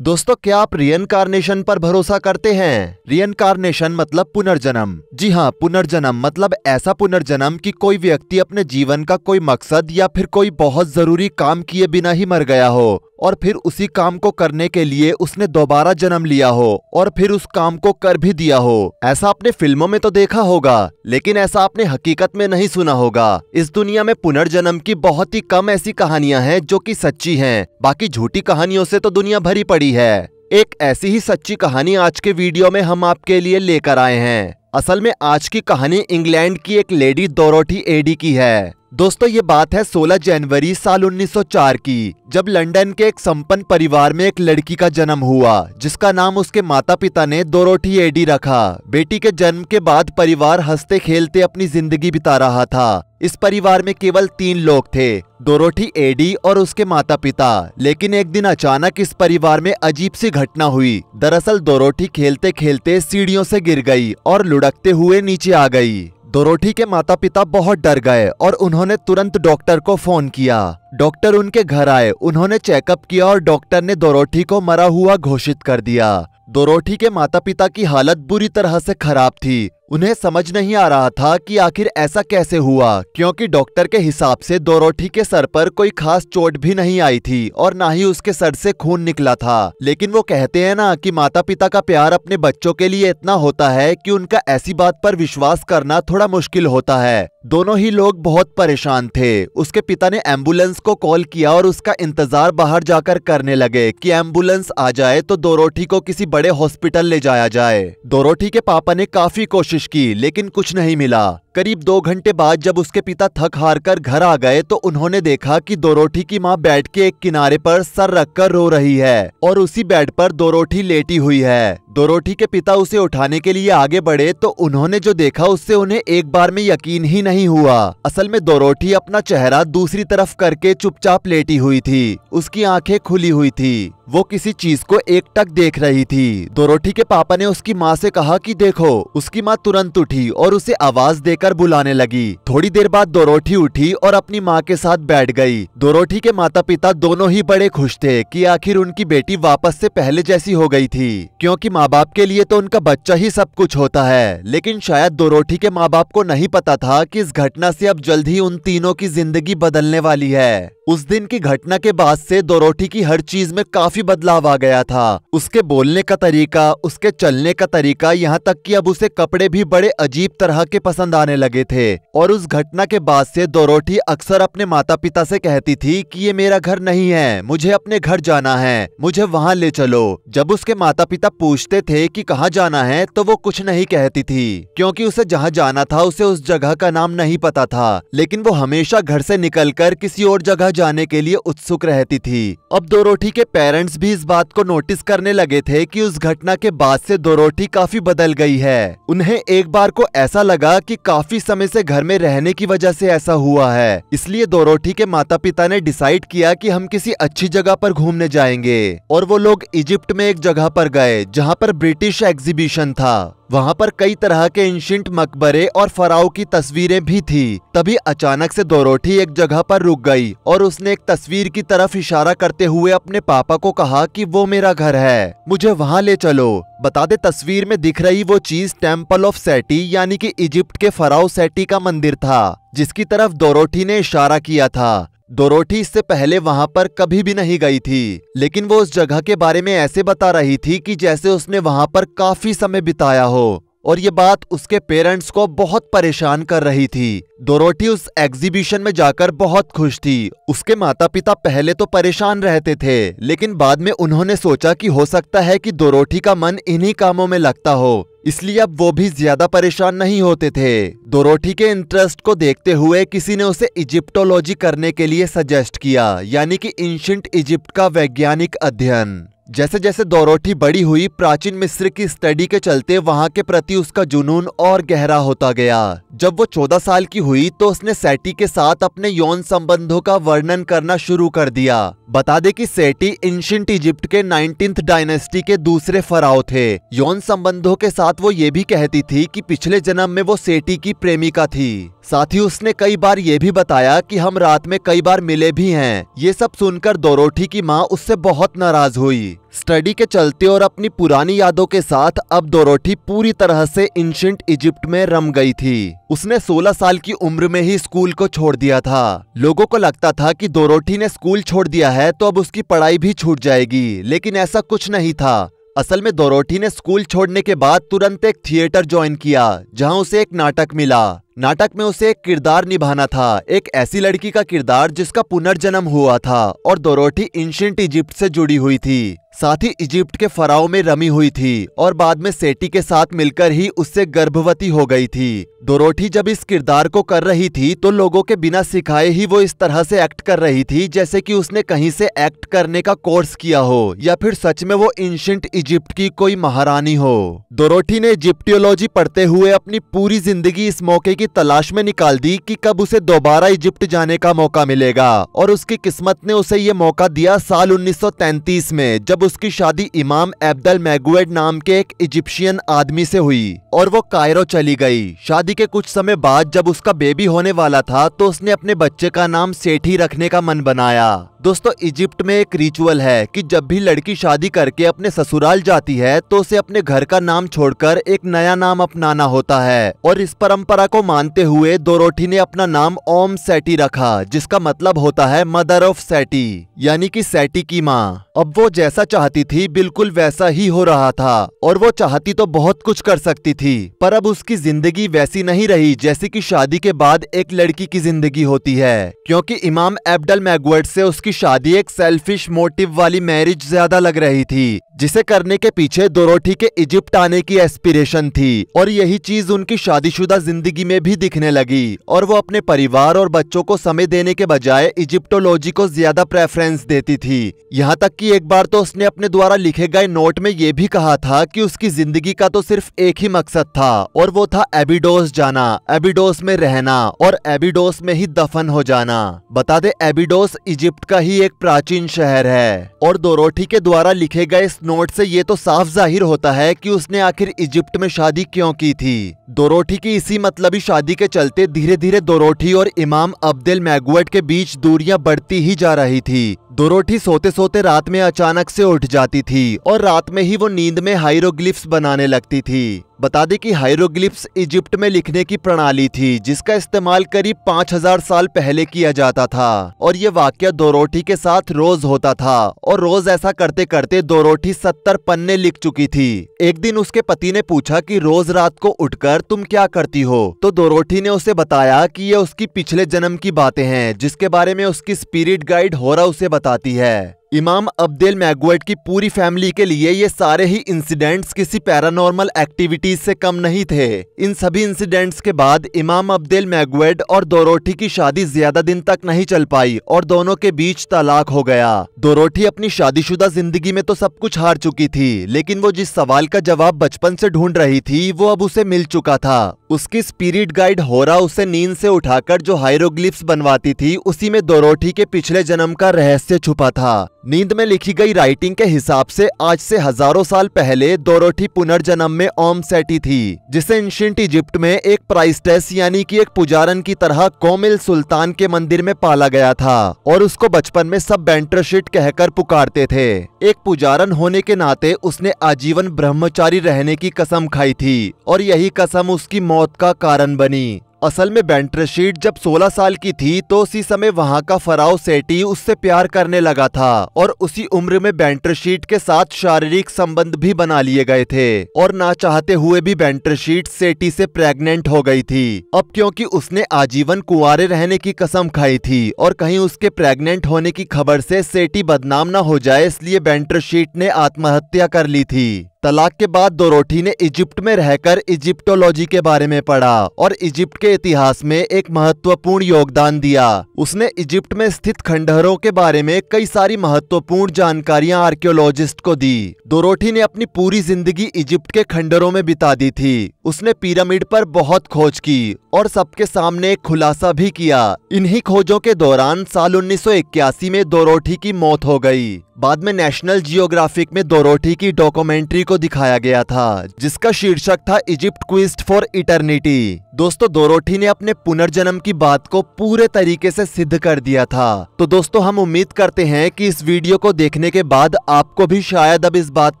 दोस्तों, क्या आप रियनकार्नेशन पर भरोसा करते हैं? रियनकार्नेशन मतलब पुनर्जन्म। जी हाँ, पुनर्जन्म मतलब ऐसा पुनर्जन्म कि कोई व्यक्ति अपने जीवन का कोई मकसद या फिर कोई बहुत जरूरी काम किए बिना ही मर गया हो और फिर उसी काम को करने के लिए उसने दोबारा जन्म लिया हो और फिर उस काम को कर भी दिया हो। ऐसा आपने फिल्मों में तो देखा होगा, लेकिन ऐसा आपने हकीकत में नहीं सुना होगा। इस दुनिया में पुनर्जन्म की बहुत ही कम ऐसी कहानियां हैं जो कि सच्ची हैं। बाकी झूठी कहानियों से तो दुनिया भरी पड़ी है। एक ऐसी ही सच्ची कहानी आज के वीडियो में हम आपके लिए लेकर आए हैं। असल में आज की कहानी इंग्लैंड की एक लेडी डोरोथी एडी की है। दोस्तों, ये बात है 16 जनवरी साल 1904 की, जब लंदन के एक संपन्न परिवार में एक लड़की का जन्म हुआ जिसका नाम उसके माता पिता ने डोरोथी एडी रखा। बेटी के जन्म के बाद परिवार हंसते खेलते अपनी जिंदगी बिता रहा था। इस परिवार में केवल 3 लोग थे, डोरोथी एडी और उसके माता पिता। लेकिन एक दिन अचानक इस परिवार में अजीब सी घटना हुई। दरअसल डोरोथी खेलते खेलते सीढ़ियों से गिर गई और लुढ़कते हुए नीचे आ गई। डोरोथी के माता पिता बहुत डर गए और उन्होंने तुरंत डॉक्टर को फोन किया। डॉक्टर उनके घर आए, उन्होंने चेकअप किया और डॉक्टर ने डोरोथी को मरा हुआ घोषित कर दिया। डोरोथी के माता पिता की हालत बुरी तरह से खराब थी। उन्हें समझ नहीं आ रहा था कि आखिर ऐसा कैसे हुआ, क्योंकि डॉक्टर के हिसाब से डोरोथी के सर पर कोई खास चोट भी नहीं आई थी और ना ही उसके सर से खून निकला था। लेकिन वो कहते हैं ना कि माता पिता का प्यार अपने बच्चों के लिए इतना होता है कि उनका ऐसी बात पर विश्वास करना थोड़ा मुश्किल होता है। दोनों ही लोग बहुत परेशान थे। उसके पिता ने एम्बुलेंस को कॉल किया और उसका इंतजार बाहर जाकर करने लगे कि एम्बुलेंस आ जाए तो डोरोथी को किसी बड़े हॉस्पिटल ले जाया जाए। डोरोथी के पापा ने काफी कोशिश की, लेकिन कुछ नहीं मिला। करीब 2 घंटे बाद जब उसके पिता थक हार कर घर आ गए तो उन्होंने देखा कि डोरोथी की मां बेड के एक किनारे पर सर रखकर रो रही है और उसी बेड पर डोरोथी लेटी हुई है। डोरोथी के पिता उसे उठाने के लिए आगे बढ़े तो उन्होंने जो देखा उससे उन्हें एक बार में यकीन ही नहीं हुआ। असल में डोरोथी अपना चेहरा दूसरी तरफ करके चुपचाप लेटी हुई थी। उसकी आंखें खुली हुई थी, वो किसी चीज को एकटक देख रही थी। डोरोथी के पापा ने उसकी माँ से कहा कि देखो। उसकी माँ तुरंत उठी और उसे आवाज देकर बुलाने लगी। थोड़ी देर बाद डोरोथी उठी और अपनी माँ के साथ बैठ गई। डोरोथी के माता पिता दोनों ही बड़े खुश थे कि आखिर उनकी बेटी वापस से पहले जैसी हो गई थी, क्योंकि माँ बाप के लिए तो उनका बच्चा ही सब कुछ होता है। लेकिन शायद डोरोथी के माँ बाप को नहीं पता था कि इस घटना से अब जल्द ही उन तीनों की जिंदगी बदलने वाली है। उस दिन की घटना के बाद से डोरोथी की हर चीज में काफी बदलाव आ गया था। उसके बोलने का तरीका, उसके चलने का तरीका, यहाँ तक कि अब उसे कपड़े भी बड़े अजीब तरह के पसंद आने लगे थे। और उस घटना के बाद से डोरोथी अक्सर अपने माता पिता से कहती थी कि ये मेरा घर नहीं है, मुझे अपने घर जाना है, मुझे वहाँ ले चलो। जब उसके माता पिता पूछते थे कि कहाँ जाना है तो वो कुछ नहीं कहती थी, क्योंकि उसे जहाँ जाना था उसे उस जगह का नाम नहीं पता था। लेकिन वो हमेशा घर से निकलकर किसी और जगह जाने के लिए उत्सुक रहती थी। अब डोरोथी के पेरेंट्स भी इस बात को नोटिस करने लगे थे कि उस घटना के बाद से डोरोथी काफी बदल गई है। उन्हें एक बार को ऐसा लगा कि काफी समय से घर में रहने की वजह से ऐसा हुआ है। इसलिए डोरोथी के माता पिता ने डिसाइड किया कि हम किसी अच्छी जगह पर घूमने जाएंगे और वो लोग इजिप्ट में एक जगह पर गए जहाँ पर ब्रिटिश एग्जीबिशन था। वहाँ पर कई तरह के एंशिएंट मकबरे और फराओ की तस्वीरें भी थी। तभी अचानक से डोरोथी एक जगह पर रुक गई और उसने एक तस्वीर की तरफ इशारा करते हुए अपने पापा को कहा कि वो मेरा घर है, मुझे वहाँ ले चलो। बता दे, तस्वीर में दिख रही वो चीज टेम्पल ऑफ सेटी यानी कि इजिप्ट के फराओ सेटी का मंदिर था, जिसकी तरफ डोरोथी ने इशारा किया था। डोरोथी इससे पहले वहां पर कभी भी नहीं गई थी, लेकिन वो उस जगह के बारे में ऐसे बता रही थी कि जैसे उसने वहां पर काफी समय बिताया हो, और ये बात उसके पेरेंट्स को बहुत परेशान कर रही थी। डोरोथी उस एग्जीबिशन में जाकर बहुत खुश थी। उसके माता पिता पहले तो परेशान रहते थे, लेकिन बाद में उन्होंने सोचा कि हो सकता है कि डोरोथी का मन इन्हीं कामों में लगता हो, इसलिए अब वो भी ज्यादा परेशान नहीं होते थे। डोरोथी के इंटरेस्ट को देखते हुए किसी ने उसे इजिप्टोलॉजी करने के लिए सजेस्ट किया, यानी कि एंशिएंट इजिप्ट का वैज्ञानिक अध्ययन। जैसे जैसे डोरोथी बड़ी हुई, प्राचीन मिस्र की स्टडी के चलते वहां के प्रति उसका जुनून और गहरा होता गया। जब वो 14 साल की हुई तो उसने सेटी के साथ अपने यौन संबंधों का वर्णन करना शुरू कर दिया। बता दे कि सेटी एंशिएंट इजिप्ट के 19th डायनेस्टी के दूसरे फराओ थे। यौन संबंधों के साथ वो ये भी कहती थी कि पिछले जन्म में वो सेटी की प्रेमिका थी। साथ ही उसने कई बार ये भी बताया कि हम रात में कई बार मिले भी हैं। ये सब सुनकर डोरोथी की माँ उससे बहुत नाराज हुई। स्टडी के चलते और अपनी पुरानी यादों के साथ अब डोरोथी पूरी तरह से एंशिएंट इजिप्ट में रम गई थी। उसने 16 साल की उम्र में ही स्कूल को छोड़ दिया था। लोगों को लगता था कि डोरोथी ने स्कूल छोड़ दिया है तो अब उसकी पढ़ाई भी छूट जाएगी, लेकिन ऐसा कुछ नहीं था। असल में डोरोथी ने स्कूल छोड़ने के बाद तुरंत एक थिएटर ज्वाइन किया, जहां उसे एक नाटक मिला। नाटक में उसे एक किरदार निभाना था, एक ऐसी लड़की का किरदार जिसका पुनर्जन्म हुआ था और डोरोथी एंशिएंट इजिप्ट से जुड़ी हुई थी, साथ ही इजिप्ट के फराओं में रमी हुई थी और बाद में सेटी के साथ मिलकर ही उससे गर्भवती हो गई थी। डोरोथी जब इस किरदार को कर रही थी तो लोगों के बिना सिखाए ही वो इस तरह से एक्ट कर रही थी जैसे कि उसने कहीं से एक्ट करने का कोर्स किया हो या फिर सच में वो एंशिएंट इजिप्ट की कोई महारानी हो। डोरोथी ने इजिप्टियोलॉजी पढ़ते हुए अपनी पूरी जिंदगी इस मौके की तलाश में निकाल दी कि कब उसे दोबारा इजिप्ट जाने का मौका मिलेगा, और उसकी किस्मत ने उसे ये मौका दिया साल 1933 में, जब उसकी शादी इमाम अब्देल मैगुएड नाम के एक इजिप्शियन आदमी से हुई और वो कायरो चली गई। शादी के कुछ समय बाद जब उसका बेबी होने वाला था तो उसने अपने बच्चे का नाम सेठी रखने का मन बनाया। दोस्तों, इजिप्ट में एक रिचुअल है कि जब भी लड़की शादी करके अपने ससुराल जाती है तो उसे अपने घर का नाम छोड़कर एक नया नाम अपनाना होता है, और इस परंपरा को मानते हुए डोरोथी ने अपना नाम ओम सेटी रखा, जिसका मतलब होता है मदर ऑफ सेटी, यानी कि सेटी की माँ। अब वो जैसा चाहती थी बिल्कुल वैसा ही हो रहा था, और वो चाहती तो बहुत कुछ कर सकती थी, पर अब उसकी जिंदगी वैसी नहीं रही जैसी कि शादी के बाद एक लड़की की जिंदगी होती है, क्योंकि इमाम अब्देल मैगुएड से उसकी शादी एक सेल्फिश मोटिव वाली मैरिज ज्यादा लग रही थी, जिसे करने के पीछे डोरोथी के इजिप्ट आने की एस्पिरेशन थी, और यही चीज उनकी शादीशुदा जिंदगी में भी दिखने लगी, और वो अपने परिवार और बच्चों को समय देने के बजाय इजिप्टोलॉजी को ज्यादा प्रेफरेंस देती थी। यहाँ तक कि एक बार तो उसने अपने द्वारा लिखे गए नोट में ये भी कहा था कि उसकी जिंदगी का तो सिर्फ एक ही मकसद था, और वो था एबिडोस जाना, एबिडोस में रहना और एबिडोस में ही दफन हो जाना। बता दे, एबिडोस इजिप्ट का ही एक प्राचीन शहर है, और डोरोथी के द्वारा लिखे गए इस नोट से ये तो साफ जाहिर होता है कि उसने आखिर इजिप्ट में शादी क्यों की थी। डोरोथी की इसी मतलबी शादी के चलते धीरे धीरे डोरोथी और इमाम अब्देल मैगुएड के बीच दूरियां बढ़ती ही जा रही थी। डोरोथी सोते सोते रात में अचानक से उठ जाती थी और रात में ही वो नींद में हाइरोग्लिफ्स बनाने लगती थी। बता दें कि हाइरोग्लिफ्स इजिप्ट में लिखने की प्रणाली थी जिसका इस्तेमाल करीब 5000 साल पहले किया जाता था, और ये वाकया डोरोथी के साथ रोज होता था, और रोज ऐसा करते करते डोरोथी 70 पन्ने लिख चुकी थी। एक दिन उसके पति ने पूछा कि रोज रात को उठकर तुम क्या करती हो, तो डोरोथी ने उसे बताया कि ये उसकी पिछले जन्म की बातें हैं जिसके बारे में उसकी स्पिरिट गाइड होरा उसे बताती है। इमाम अब्देल मैगुएड की पूरी फैमिली के लिए ये सारे ही इंसिडेंट्स किसी पैरानॉर्मल एक्टिविटीज से कम नहीं थे। इन सभी इंसिडेंट्स के बाद इमाम अब्देल मैगुएड और डोरोथी की शादी ज्यादा दिन तक नहीं चल पाई और दोनों के बीच तलाक हो गया। डोरोथी अपनी शादीशुदा जिंदगी में तो सब कुछ हार चुकी थी, लेकिन वो जिस सवाल का जवाब बचपन से ढूंढ रही थी वो अब उसे मिल चुका था। उसकी स्पिरिट गाइड होरा उसे नींद से उठाकर जो हाइरोग्लिफ्स बनवाती थी उसी में डोरोथी के पिछले जन्म का रहस्य छुपा था। नींद में लिखी गई राइटिंग के हिसाब से आज से हजारों साल पहले डोरोथी पुनर्जन्म में ओम सेटी थी, जिसे एंशिएंट इजिप्ट में एक प्राइस्टेस यानी कि एक पुजारन की तरह कोमिल सुल्तान के मंदिर में पाला गया था, और उसको बचपन में सब बेंटरशिट कहकर पुकारते थे। एक पुजारन होने के नाते उसने आजीवन ब्रह्मचारी रहने की कसम खाई थी, और यही कसम उसकी मौत का कारण बनी। असल में बेंटरशीट जब 16 साल की थी तो उसी समय वहां का फराओ सेटी उससे प्यार करने लगा था, और उसी उम्र में बेंटरशीट के साथ शारीरिक संबंध भी बना लिए गए थे, और ना चाहते हुए भी बेंटरशीट सेटी से प्रेग्नेंट हो गई थी। अब क्योंकि उसने आजीवन कुंवारे रहने की कसम खाई थी और कहीं उसके प्रेग्नेंट होने की खबर से सेटी बदनाम ना हो जाए, इसलिए बेंटरशीट ने आत्महत्या कर ली थी। तलाक के बाद डोरोथी ने इजिप्ट में रहकर इजिप्टोलॉजी के बारे में पढ़ा और इजिप्ट के इतिहास में एक महत्वपूर्ण योगदान दिया। उसने इजिप्ट में स्थित खंडहरों के बारे में कई सारी महत्वपूर्ण जानकारियां आर्कियोलॉजिस्ट को दी। डोरोथी ने अपनी पूरी जिंदगी इजिप्ट के खंडहरों में बिता दी थी। उसने पिरामिड पर बहुत खोज की और सबके सामने एक खुलासा भी किया। इन्हीं खोजों के दौरान साल 1981 में डोरोथी की मौत हो गई। बाद में नेशनल जियोग्राफिक में डोरोथी की डॉक्यूमेंट्री को दिखाया गया था जिसका शीर्षक था इजिप्ट क्वेस्ट फॉर इटर्निटी। दोस्तों डोरोथी ने अपने पुनर्जन्म की बात को पूरे तरीके से सिद्ध कर दिया था। तो दोस्तों हम उम्मीद करते हैं कि इस वीडियो को देखने के बाद आपको भी शायद अब इस बात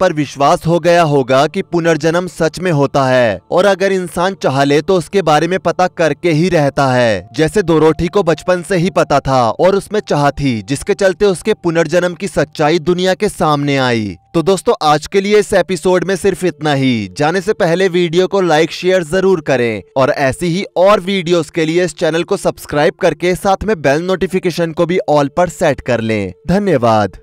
पर विश्वास हो गया होगा कि पुनर्जन्म सच में होता है और अगर इंसान चाह ले तो उसके बारे में पता करके ही रहता है, जैसे डोरोथी को बचपन से ही पता था और उसमें चाह थी जिसके चलते उसके पुनर्जन्म की सच्चाई दुनिया के सामने आई। तो दोस्तों आज के लिए इस एपिसोड में सिर्फ इतना ही। जाने से पहले वीडियो को लाइक शेयर जरूर करें और ऐसी ही और वीडियोस के लिए इस चैनल को सब्सक्राइब करके साथ में बेल नोटिफिकेशन को भी ऑल पर सेट कर लें। धन्यवाद।